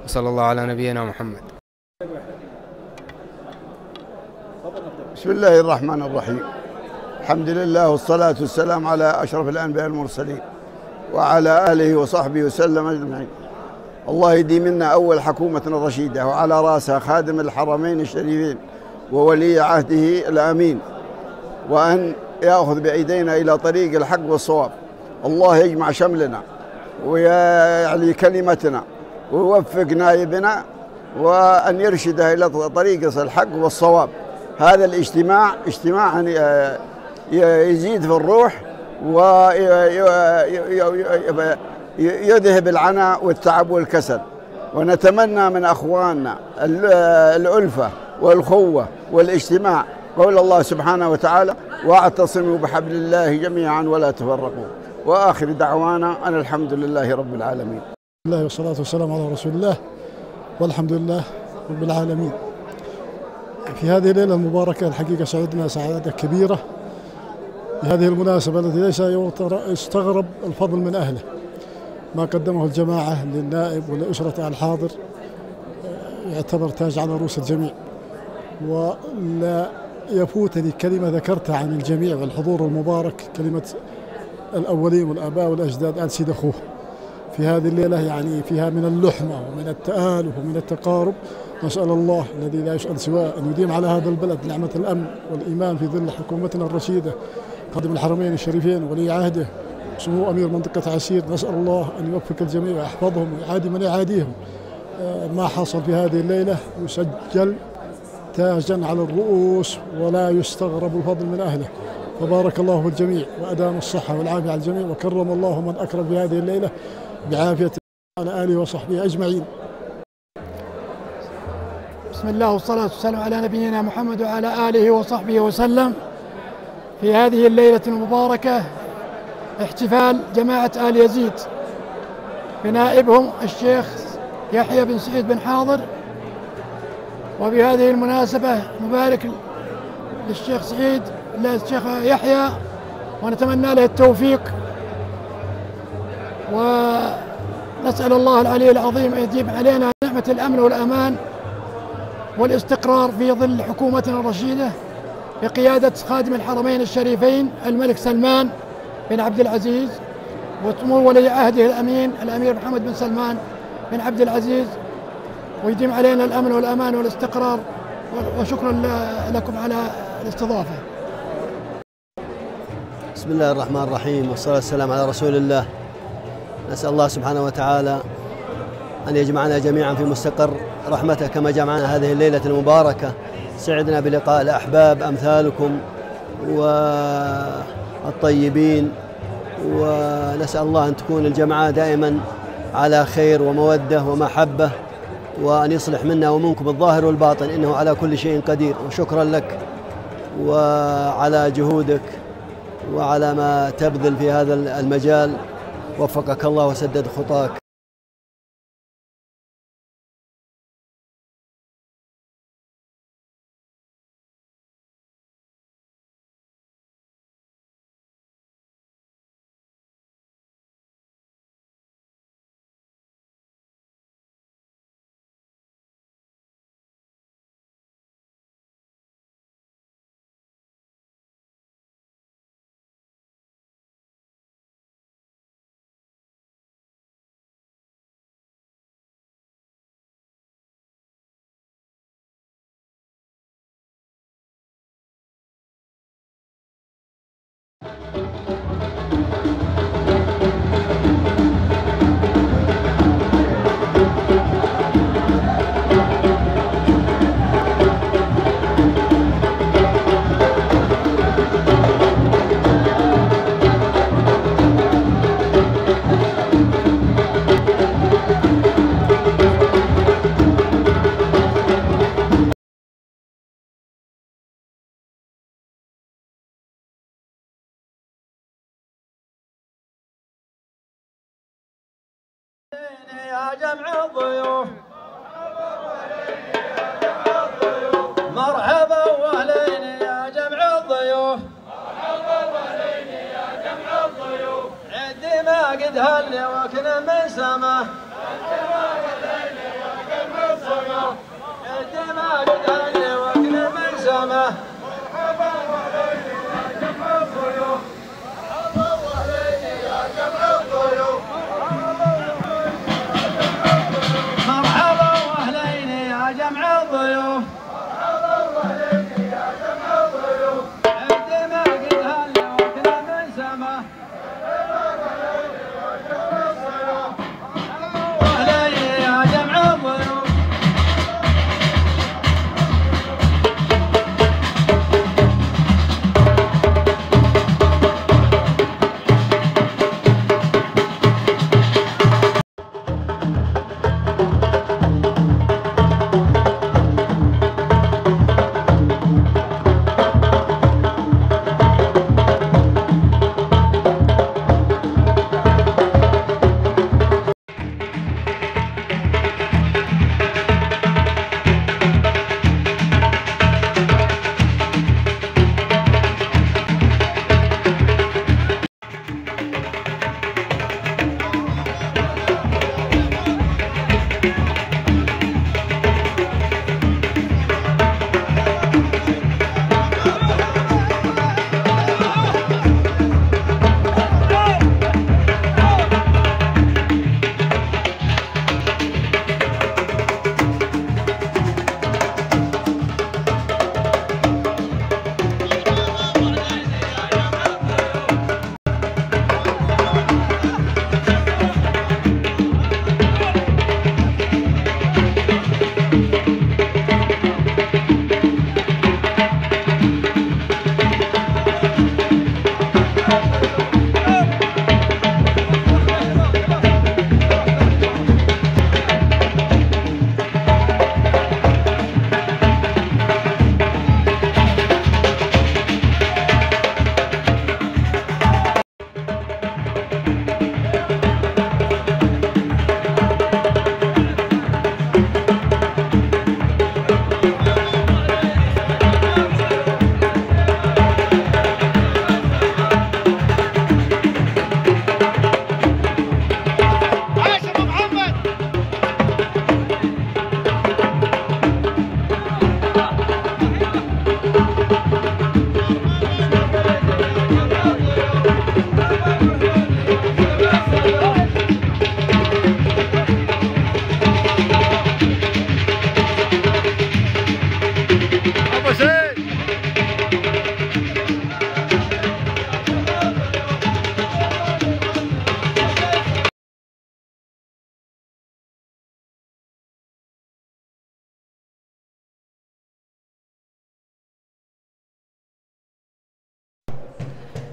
وصلى الله على نبينا محمد. بسم الله الرحمن الرحيم. الحمد لله والصلاة والسلام على أشرف الأنبياء والمرسلين وعلى آله وصحبه وسلم أجمعين. الله يديم لنا أول حكومة رشيدة وعلى رأسها خادم الحرمين الشريفين وولي عهده الأمين، وأن يأخذ بأيدينا إلى طريق الحق والصواب. الله يجمع شملنا ويعلي كلمتنا ويوفق نائبنا وأن يرشده إلى طريق الحق والصواب. هذا الاجتماع اجتماع يزيد في الروح ويذهب العناء والتعب والكسل، ونتمنى من أخواننا الألفة والخوة والاجتماع. قول الله سبحانه وتعالى: واعتصموا بحبل الله جميعا ولا تفرقوا. وآخر دعوانا أن الحمد لله رب العالمين. الله والصلاة والسلام على رسول الله، والحمد لله رب العالمين. في هذه الليلة المباركة الحقيقة سعدنا سعادة كبيرة بهذه المناسبة التي ليس يستغرب الفضل من أهله. ما قدمه الجماعة للنائب ولأسرة الحاضر يعتبر تاج على رؤوس الجميع، ولا يفوتني كلمة ذكرتها عن الجميع والحضور المبارك، كلمة الأولين والآباء والأجداد آل سيد أخوه في هذه الليلة، يعني فيها من اللحمة ومن التآلف ومن التقارب. نسأل الله الذي لا يسأل سواه أن يديم على هذا البلد نعمة الأمن والإيمان في ظل حكومتنا الرشيدة، خادم الحرمين الشريفين ولي عهده سمو أمير منطقة عسير. نسأل الله أن يوفق الجميع ويحفظهم ويعادي من يعاديهم. ما حصل في هذه الليلة يسجل تاجا على الرؤوس ولا يستغرب الفضل من أهله. فبارك الله في الجميع وأدام الصحة والعافية على الجميع، وكرم الله من أكرم في هذه الليلة بعافية على آله وصحبه أجمعين. بسم الله والصلاة والسلام على نبينا محمد وعلى آله وصحبه وسلم. في هذه الليلة المباركة احتفال جماعة آل يزيد بنائبهم الشيخ يحيى بن سعيد بن حاضر، وبهذه المناسبة نبارك للشيخ سعيد للشيخ يحيى ونتمنى له التوفيق، ونسأل الله العلي العظيم أن يجيب علينا نعمة الأمن والأمان والاستقرار في ظل حكومتنا الرشيدة بقيادة خادم الحرمين الشريفين الملك سلمان بن عبد العزيز وسمو ولي عهده الأمين الأمير محمد بن سلمان بن عبد العزيز، ويديم علينا الأمن والأمان والاستقرار. وشكرا لكم على الاستضافة. بسم الله الرحمن الرحيم، والصلاة والسلام على رسول الله. نسأل الله سبحانه وتعالى أن يجمعنا جميعا في مستقر رحمته كما جمعنا هذه الليلة المباركة. سعدنا بلقاء الأحباب أمثالكم والطيبين، ونسأل الله أن تكون الجماعة دائما على خير ومودة ومحبة، وأن يصلح منا ومنكم الظاهر والباطن، إنه على كل شيء قدير. وشكرا لك وعلى جهودك وعلى ما تبذل في هذا المجال، وفقك الله وسدد خطاك. يا جمع الضيوف مرحبا واهلين يا جمع الضيوف، عدي ما قد هل وكنا من سما، عدي ما قد هل وكنا من سما.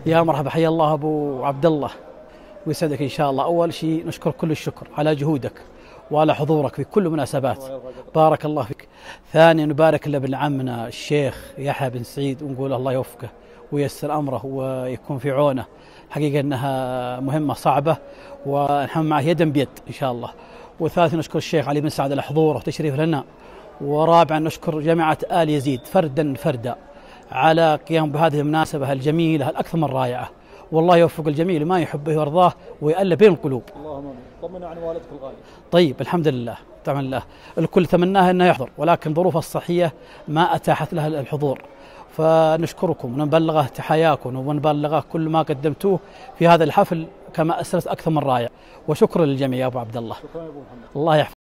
يا مرحبا، حيا الله أبو عبد الله ويسعدك إن شاء الله. أول شيء نشكر كل الشكر على جهودك وعلى حضورك في كل المناسبات، بارك الله فيك. ثانيا نبارك لابن عمنا الشيخ يحيى بن سعيد ونقول الله يوفقه وييسر أمره ويكون في عونه. حقيقة أنها مهمة صعبة ونحن معه يدا بيد إن شاء الله. وثالثا نشكر الشيخ علي بن سعد على حضوره وتشريف لنا. ورابعا نشكر جامعة آل يزيد فردا على قيام بهذه المناسبة الجميلة الأكثر من رائعة، والله يوفق الجميع لما يحبه ويرضاه ويألف بين القلوب. اللهم امين. طمنا عن والدك الغالي. طيب الحمد لله، طبعا الله الكل تمناه انه يحضر، ولكن ظروفه الصحية ما اتاحت له الحضور، فنشكركم ونبلغه تحاياكم ونبلغه كل ما قدمتوه في هذا الحفل كما اسرت اكثر من رائع. وشكرا للجميع يا ابو عبد الله. شكرا يا ابو محمد. الله يحفظك.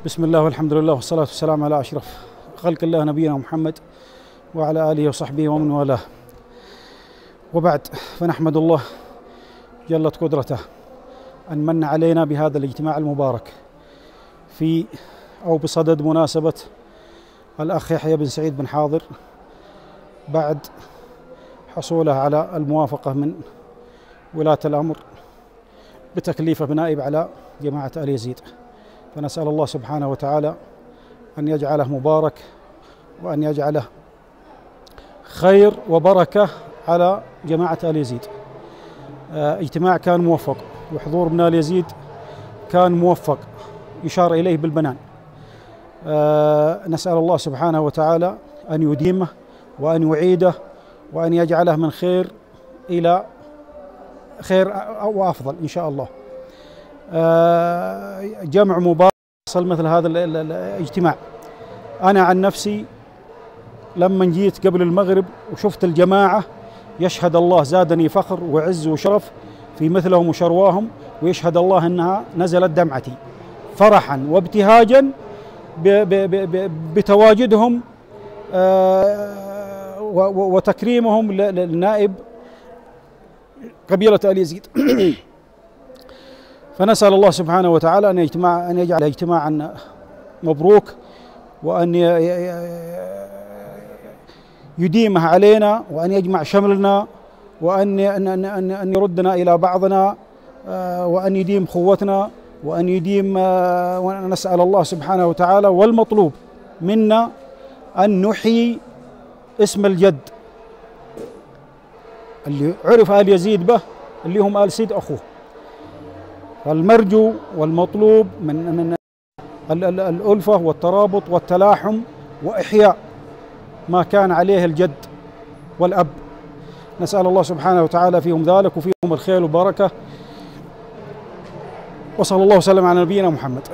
بسم الله والحمد لله والصلاة والسلام على أشرف خلق الله نبينا محمد وعلى آله وصحبه ومن والاه، وبعد، فنحمد الله جلت قدرته أن من علينا بهذا الاجتماع المبارك في أو بصدد مناسبة الأخ يحيى بن سعيد بن حاضر بعد حصوله على الموافقة من ولاة الأمر بتكليفه بنائب على جماعة آل يزيد. فنسأل الله سبحانه وتعالى أن يجعله مبارك وأن يجعله خير وبركة على جماعة آل يزيد. اجتماع كان موفق وحضور ابن آل يزيد كان موفق يشار إليه بالبنان. نسأل الله سبحانه وتعالى أن يديمه وأن يعيده وأن يجعله من خير إلى خير وأفضل إن شاء الله. جمع مبارك حصل مثل هذا الاجتماع. أنا عن نفسي لما جيت قبل المغرب وشفت الجماعة يشهد الله زادني فخر وعز وشرف في مثلهم وشرواهم، ويشهد الله أنها نزلت دمعتي فرحا وابتهاجا بتواجدهم وتكريمهم للنائب قبيلة آل يزيد. فنسأل الله سبحانه وتعالى أن يجعل اجتماعا مبروك وأن يديمه علينا وأن يجمع شملنا وأن يردنا إلى بعضنا وأن يديم قوتنا وأن يديم. ونسأل الله سبحانه وتعالى والمطلوب منا أن نحيي اسم الجد اللي عرف آل يزيد به اللي هم آل سيد أخوه. فالمرجو والمطلوب من الألفة والترابط والتلاحم وإحياء ما كان عليه الجد والأب. نسأل الله سبحانه وتعالى فيهم ذلك وفيهم الخير والبركة، وصلى الله وسلم على نبينا محمد.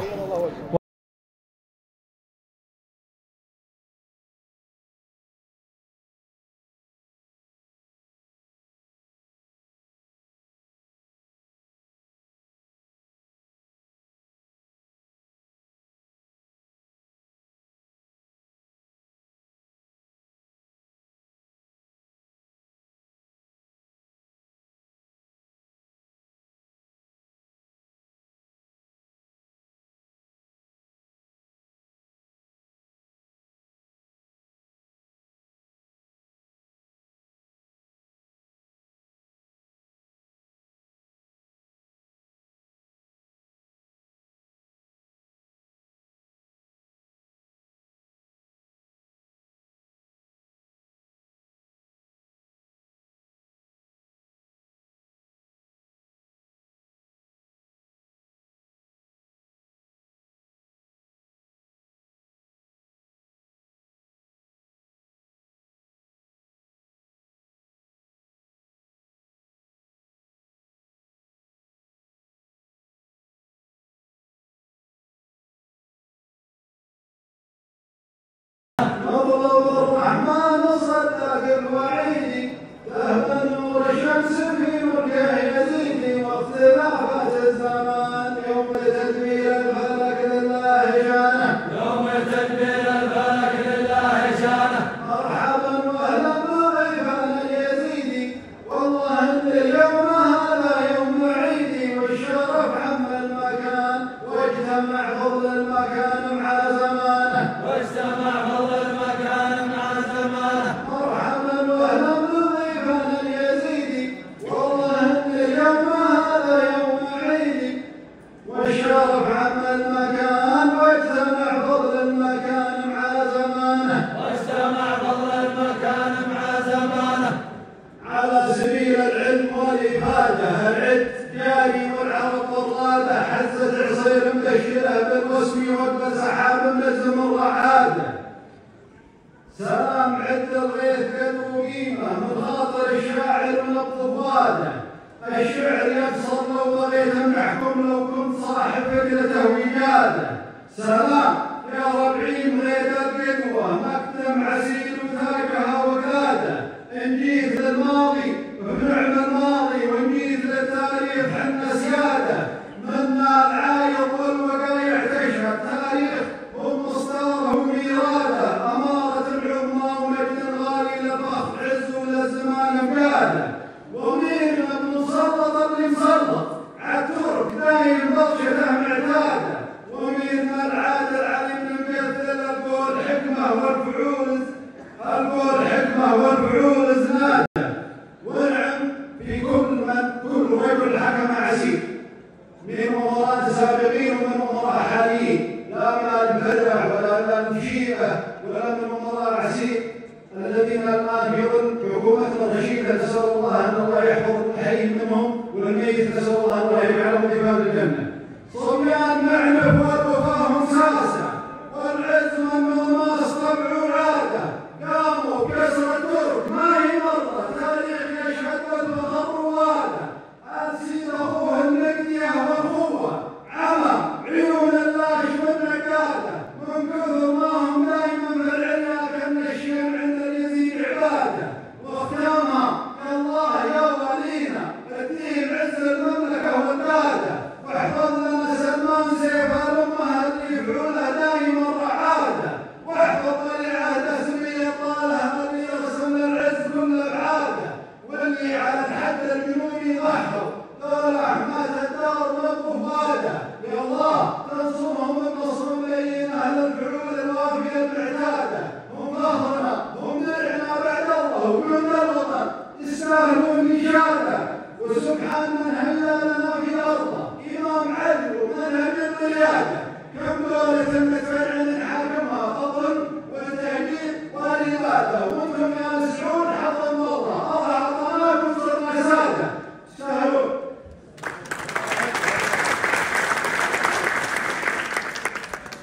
إفادة العد جاري والعرب والرادة حزة عصير مدشرة بالوسم وقف سحاب ملزم الرعادة سلام عد الغيث قد وقيمة من خاطر الشاعر من الطفادة الشعر يبسط لو بغيت محكم لو كنت صاحب فكرته وجادة سلام يا ربعين غيد القدوة مكتم عسير وتاجها وقادة إن جيت للماضي بنعم الماضي وإن جيت للتاريخ حنا سيادة منا العايض والوقايع تشهد تاريخ ومسطره وميراده أمارة العظمى ومجد غالي للفخر عز وللزمان مقاده ومين المسلط اللي مسلط عالترك دايم بطشته معتاده ومين العاد العليم الممثل القول حكمه والفعول زناده ونعم في كل رجل حكم عسير من امراء سابقين ومن امراء حاليين لا من المفرح ولا من شيبه ولا من امراء عسير الذين الان في ظل حكومتنا الرشيده نسال الله ان الله يحفظ الحي منهم والميت نسال الله ان الله يجعلهم في باب الجنه. صبيان معنف ووفاهم ساسه والعز من ما استبعوا عاده قاموا بكسر الترك ما هي مره تاريخ يشهد والفخر رواده السيد اخوه النقديه واخوه عمى عيون اللاش والنقاده من كثر ما هم دائما في العلا كان الشيم عند اليزيد عباده واختامها الله يا ولينا الدين عز المملكه والقاده واحفظ لنا سلمان سيف الامه اللي يفعلها دائما رعاده واحفظ ولي عهد سمي طاله اللي يرسم العز كل ابعاده واللي على الحد الجنوبي ضحوا دول احمد الدار والطفاده يا الله تنصرهم النصر مبين اهل الفعول الوافيه المعتاده هم ظهرنا هم درعنا بعد الله وجند الوطن يستاهلون النشاده وسبحان من هيا لنا في ارضه امام عدل ومنهج القياده كم دوله متفرعين حاكمها فضل والتهجير والاباده وانتم يا مسعود حظا والله الله اعطاناكم صرنا ساده تستاهلون.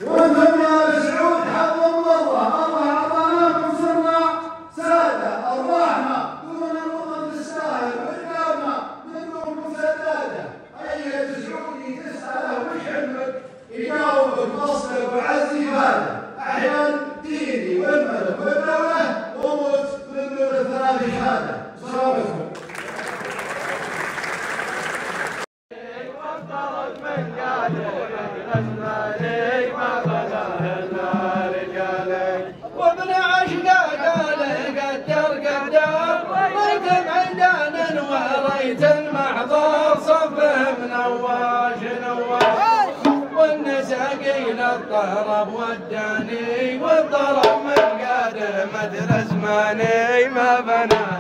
وانتم يا مسعود حظا والله الله اعطاناكم صرنا ساده ارواحنا دون الوطن تستاهل ورقابنا منكم سداده اي سعودي تساله وش حلمك يجاوبك مصدر وعز افاده احيان ديني والملك والدوله وموت من دون الثلاث شهاده. السلام عليكم. وابن عشقه قاله قدر ويتم عيدان وريت المحضر صفه منواش والنساقين الطرب والداني والضرب من قاده مدرى زماني ما بناه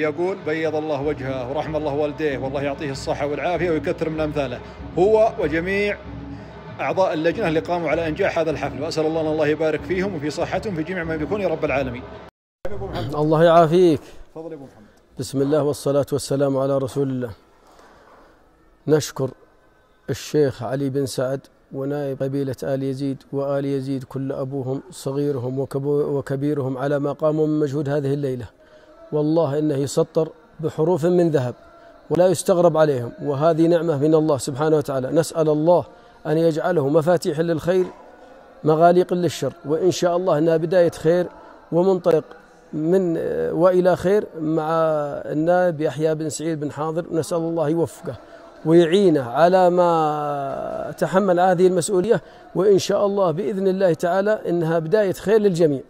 يقول بيض الله وجهه ورحم الله والديه والله يعطيه الصحة والعافية ويكثر من أمثاله، هو وجميع أعضاء اللجنة اللي قاموا على إنجاح هذا الحفل، وأسأل الله أن الله يبارك فيهم وفي صحتهم في جميع ما يكون يا رب العالمين. الله يعافيك. تفضل يا أبو محمد. بسم الله والصلاة والسلام على رسول الله. نشكر الشيخ علي بن سعد ونائب قبيلة آل يزيد وآل يزيد كل أبوهم صغيرهم وكبيرهم على ما قاموا من مجهود هذه الليلة، والله إنه يسطر بحروف من ذهب ولا يستغرب عليهم، وهذه نعمة من الله سبحانه وتعالى. نسأل الله أن يجعله مفاتيح للخير مغاليق للشر، وإن شاء الله أنها بداية خير ومنطلق من وإلى خير مع النائب يحيى بن سعيد بن حاضر. نسأل الله يوفقه ويعينه على ما تحمل هذه المسؤولية، وإن شاء الله بإذن الله تعالى إنها بداية خير للجميع.